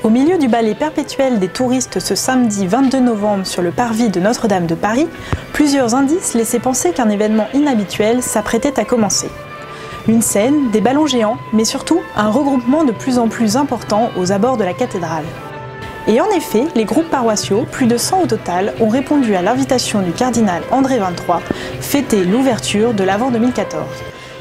Au milieu du ballet perpétuel des touristes ce samedi 22 novembre sur le parvis de Notre-Dame de Paris, plusieurs indices laissaient penser qu'un événement inhabituel s'apprêtait à commencer. Une scène, des ballons géants, mais surtout un regroupement de plus en plus important aux abords de la cathédrale. Et en effet, les groupes paroissiaux, plus de 100 au total, ont répondu à l'invitation du cardinal André XXIII, fêter l'ouverture de l'Avent 2014.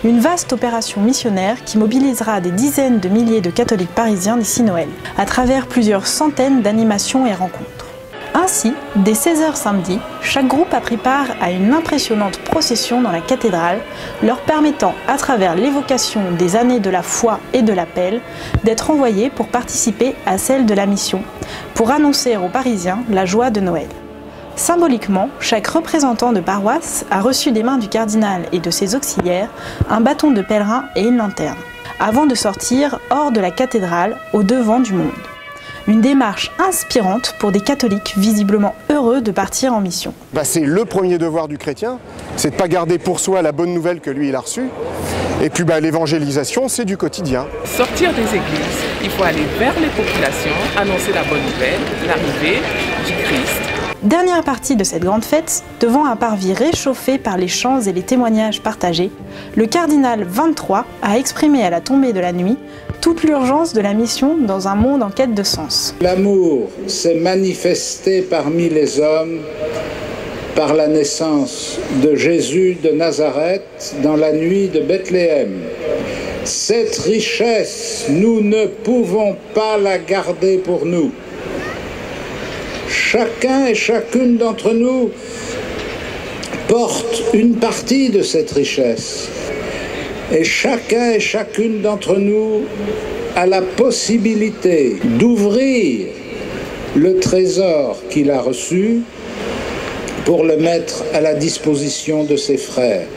Une vaste opération missionnaire qui mobilisera des dizaines de milliers de catholiques parisiens d'ici Noël, à travers plusieurs centaines d'animations et rencontres. Ainsi, dès 16h samedi, chaque groupe a pris part à une impressionnante procession dans la cathédrale, leur permettant, à travers l'évocation des années de la foi et de l'appel, d'être envoyés pour participer à celle de la mission, pour annoncer aux Parisiens la joie de Noël. Symboliquement, chaque représentant de paroisse a reçu des mains du cardinal et de ses auxiliaires un bâton de pèlerin et une lanterne, avant de sortir hors de la cathédrale, au devant du monde. Une démarche inspirante pour des catholiques visiblement heureux de partir en mission. C'est le premier devoir du chrétien, c'est de ne pas garder pour soi la bonne nouvelle que lui il a reçue. Et puis l'évangélisation, c'est du quotidien. Sortir des églises, il faut aller vers les populations, annoncer la bonne nouvelle, l'arrivée du Christ. Dernière partie de cette grande fête, devant un parvis réchauffé par les chants et les témoignages partagés, le cardinal XXIII a exprimé à la tombée de la nuit toute l'urgence de la mission dans un monde en quête de sens. L'amour s'est manifesté parmi les hommes par la naissance de Jésus de Nazareth dans la nuit de Bethléem. Cette richesse, nous ne pouvons pas la garder pour nous. Chacun et chacune d'entre nous porte une partie de cette richesse. Et chacun et chacune d'entre nous a la possibilité d'ouvrir le trésor qu'il a reçu pour le mettre à la disposition de ses frères.